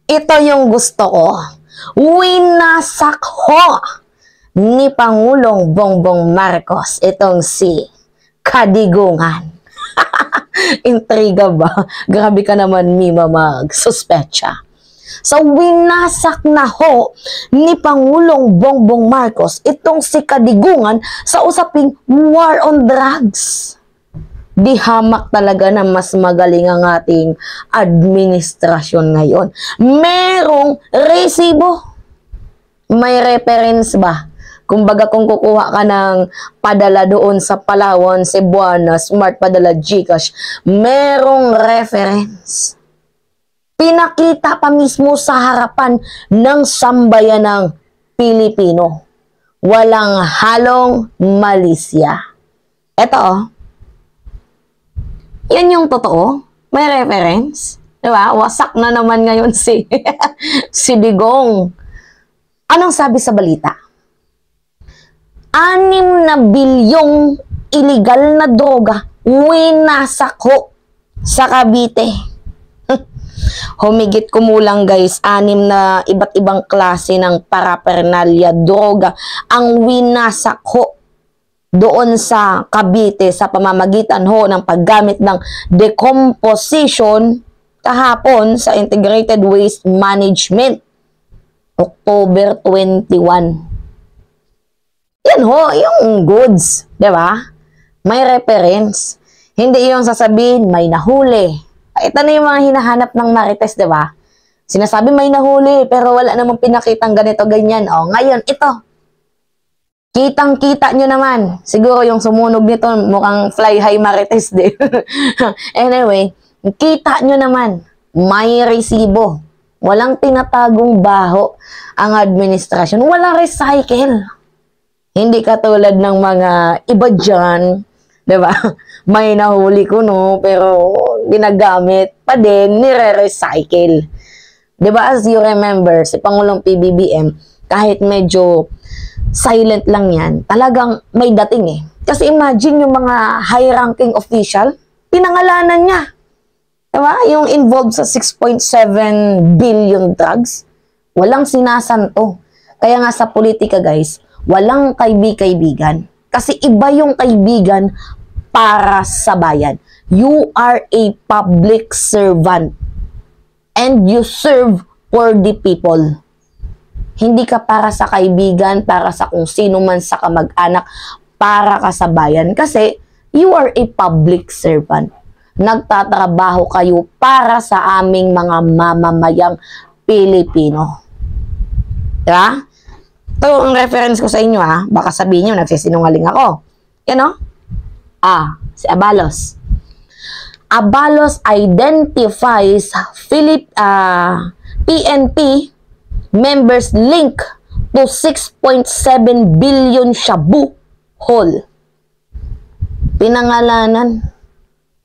Ito yung gusto ko. Winasak ho ni Pangulong Bongbong Marcos itong si Kadigungan. Intriga ba? Grabe ka naman, Mima, mag-suspecha. So, winasak na ho ni Pangulong Bongbong Marcos itong si Kadigungan sa usaping war on drugs. Di hamak talaga na mas magaling ang ating administrasyon ngayon. Merong resibo. May reference ba? Kumbaga kung kukuha ka ng padala doon sa Palawan, Cebuana, Smart Padala, GCash, merong reference. Pinakita pa mismo sa harapan ng sambayan ng Pilipino. Walang halong malisya. Ito, yan yung totoo. May reference. Diba? Wasak na naman ngayon si Digong. Anong sabi sa balita? 6 na bilyong illegal na droga winasak ho sa Cavite. Humigit kumulang guys, 6 na iba't ibang klase ng paraphernalia droga ang winasak ho doon sa Cavite sa pamamagitan ho ng paggamit ng decomposition kahapon sa Integrated Waste Management. October 21. Yan ho, yung goods, di ba? May reference. Hindi yung sasabihin, may nahuli. Ito na yung mga hinahanap ng Marites, di ba? Sinasabi may nahuli, pero wala namang pinakitang ganito, ganyan. O, ngayon, ito. Kitang-kita nyo naman. Siguro yung sumunog nito, mukhang fly high Marites din. Anyway, kita nyo naman. May resibo. Walang tinatagong baho ang administrasyon. Walang recycle. Hindi katulad ng mga iba dyan, diba? May nahuli ko, no? Pero ginagamit pa din, nire-recycle. Diba? As you remember, si Pangulong PBBM, kahit medyo silent lang yan, talagang may dating eh. Kasi imagine yung mga high-ranking official, pinangalanan niya. Diba? Yung involved sa 6.7 billion drugs, walang sinasanto. Kaya nga sa politika guys, walang kaibigan. Kasi iba yung kaibigan para sa bayan. You are a public servant and you serve for the people. Hindi ka para sa kaibigan, para sa kung sino man sa kamag-anak, para ka sa bayan. Kasi you are a public servant. Nagtatrabaho kayo para sa aming mga mamamayang Pilipino. Diba? Ito ang reference ko sa inyo ha. Baka sabihin nyo, nagsisinungaling ako. Yan o. Si Abalos. Abalos identifies PNP members link to 6.7 billion shabu haul. Pinangalanan.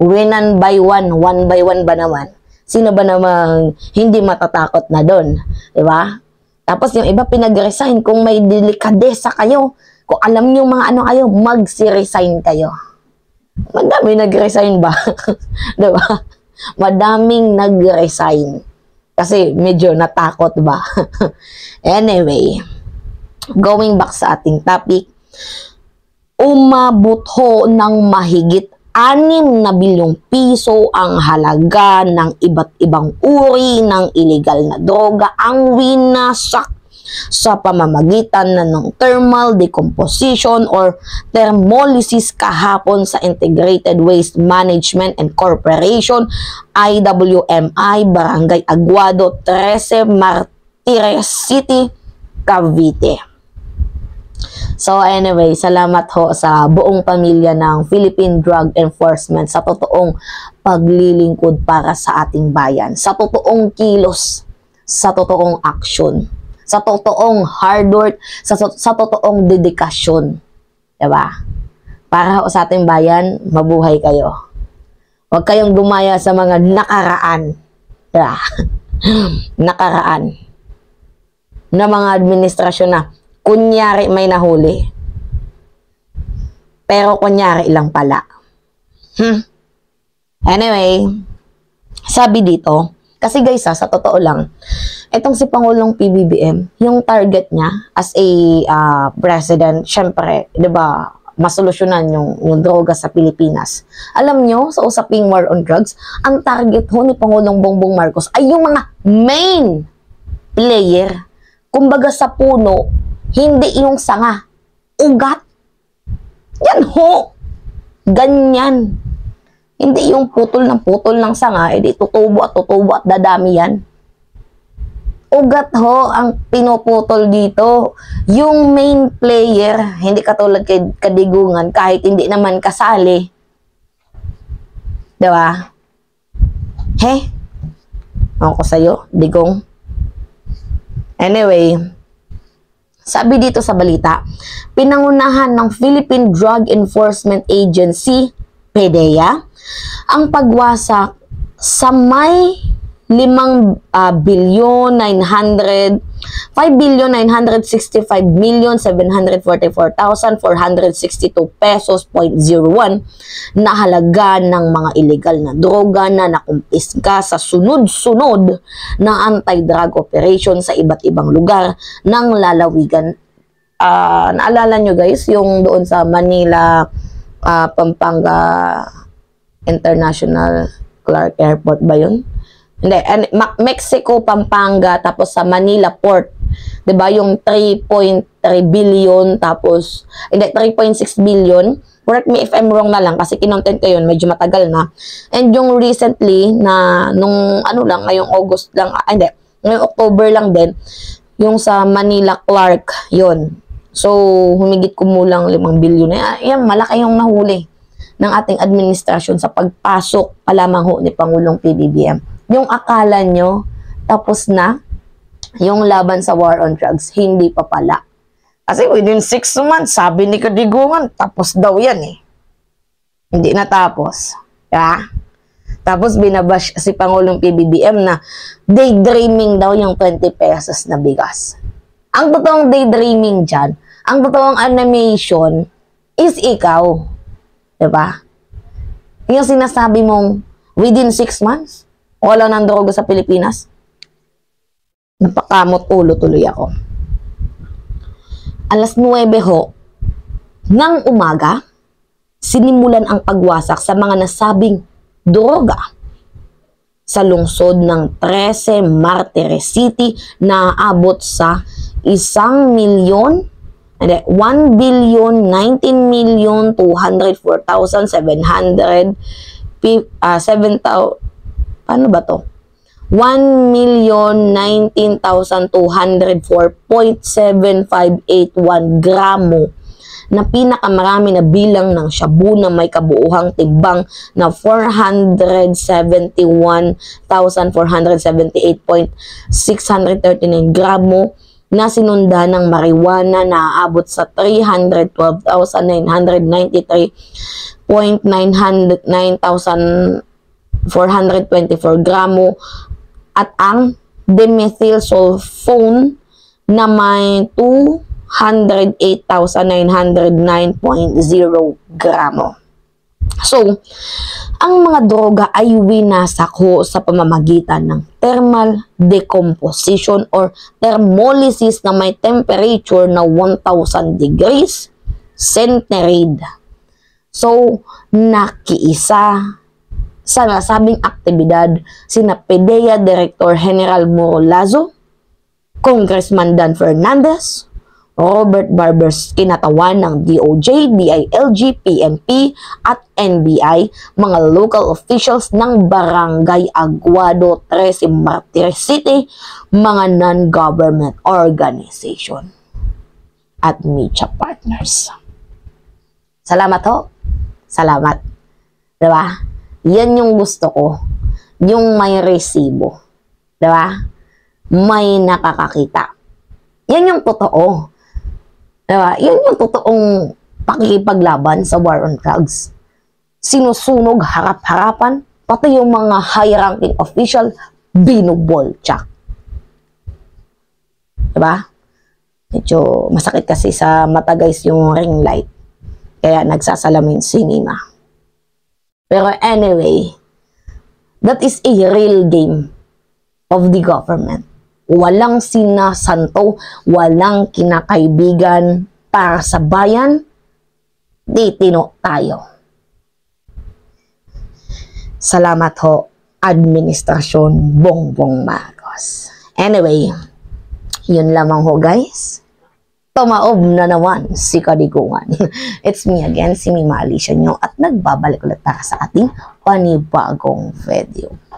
One by one ba naman? Sino ba namang hindi matatakot na doon? Diba? Tapos yung iba pinag-resign. Kung may delikadesa kayo, kung alam nyo mga ano kayo, mag-resign kayo. Madami nag-resign ba? Diba? Madaming nag-resign. Kasi medyo natakot ba? Anyway, going back sa ating topic, umabot ho ng mahigit 6 na bilyong piso ang halaga ng iba't ibang uri ng illegal na droga ang winasak sa pamamagitan ng thermal decomposition or thermolysis kahapon sa Integrated Waste Management and Corporation IWMI Barangay Aguado 13 Martires City, Cavite. So anyway, salamat ho sa buong pamilya ng Philippine Drug Enforcement sa totoong paglilingkod para sa ating bayan, sa totoong kilos, sa totoong action, sa totoong hard work, sa totoong dedikasyon. Diba? Para ho sa ating bayan, mabuhay kayo. Huwag kayong gumaya sa mga nakaraan. Diba? Nakaraan na mga administrasyon na kunyari may nahuli. Pero kunyari lang pala. Anyway, sabi dito, Kasi guys, sa totoo lang, itong si Pangulong PBBM, yung target niya as a president, syempre, 'di ba, masolusyonan yung droga sa Pilipinas. Alam nyo, sa usaping war on drugs, ang target ho ni Pangulong Bongbong Marcos ay yung mga main player. Kumbaga sa puno, hindi yung sanga, ugat. Yan ho. Ganyan. Hindi yung putol ng sanga, edi tutubo at dadami yan. Ugat ho ang pinuputol dito. Yung main player, hindi katulad kay Kadigungan, kahit hindi naman kasali. Diba? He? Ako sa'yo, Digong. Anyway, sabi dito sa balita, pinangunahan ng Philippine Drug Enforcement Agency, PDEA, ang pagwasak sa may 5,965,744,462 pesos .01 na halaga ng mga illegal na droga na nakumpiska sa sunod-sunod na anti-drug operation sa iba't ibang lugar ng lalawigan. Naalala nyo guys, yung doon sa Manila, Pampanga International Clark Airport ba yun? Hindi, Mexico, Pampanga, tapos sa Manila Port. 'Di ba yung 3.3 billion, tapos, hindi, 3.6 billion. Correct me if I'm wrong na lang, kasi kinontent ko yun, medyo matagal na. And yung recently, na nung ano lang, ngayong August lang, hindi, ngayong October lang din, yung sa Manila Clark, yun. So, humigit kumulang 5 billion. Yan, malaki yung nahuli ng ating administrasyon sa pagpasok palamang ho ni Pangulong PBBM. Yung akala nyo, tapos na yung laban sa war on drugs, hindi pa pala. Kasi within 6 months, sabi ni Kadigungan, tapos daw yan eh. Hindi natapos. Yeah? Tapos binabash si Pangulong PBBM na daydreaming daw yung 20 pesos na bigas. Ang totoong daydreaming dyan, ang totoong animation is ikaw. Diba? Yung sinasabi mong within 6 months, wala nang droga sa Pilipinas. Napakamot ulo tuloy ako. Alas 9 ho ng umaga, sinimulan ang pagwasak sa mga nasabing droga sa lungsod ng 13 Martires City na aabot sa 1,019,204,700 paano ba to? 1,019,204.7581 gramo na pinakamarami na bilang ng shabu na may kabuuhang timbang na 471,478.639 gramo na sinunda ng marijuana na aabot sa 312,993.9,424 gramo at ang dimethylsulfone na may 208,909.0 gramo. So, ang mga droga ay winasak ho sa pamamagitan ng thermal decomposition or thermolysis na may temperature na 1,000 degrees centigrade. So, nakiisa sa nasabing aktibidad sina PDEA Director General Muro Lazo, Congressman Dan Fernandez, Robert Barbers kinatawan ng DOJ, DILG, PNP at NBI, mga local officials ng Barangay Aguado, 13 Martires City, mga non-government organization at media partners. Salamat ho. Salamat. Diba? Yan yung gusto ko. Yung may resibo. Diba? May nakakakita. Yan yung totoo. Diba? Yan yung totoong pakikipaglaban sa war on drugs. Sinusunog harap-harapan, pati yung mga high-ranking official, binuboltsak. Diba? Medyo masakit kasi sa mata guys yung ring light. Kaya nagsasalamin si Nina. Pero anyway, that is a real game. of the government. Walang sinasanto, walang kinakaibigan para sa bayan, titino tayo. Salamat ho, Administrasyon Bongbong Marcos. Anyway, yun lamang ho guys. Tumaob na naman si Kadigungan. It's me again, si Mima Alicia nyo, at nagbabalik ulit para sa ating panibagong video.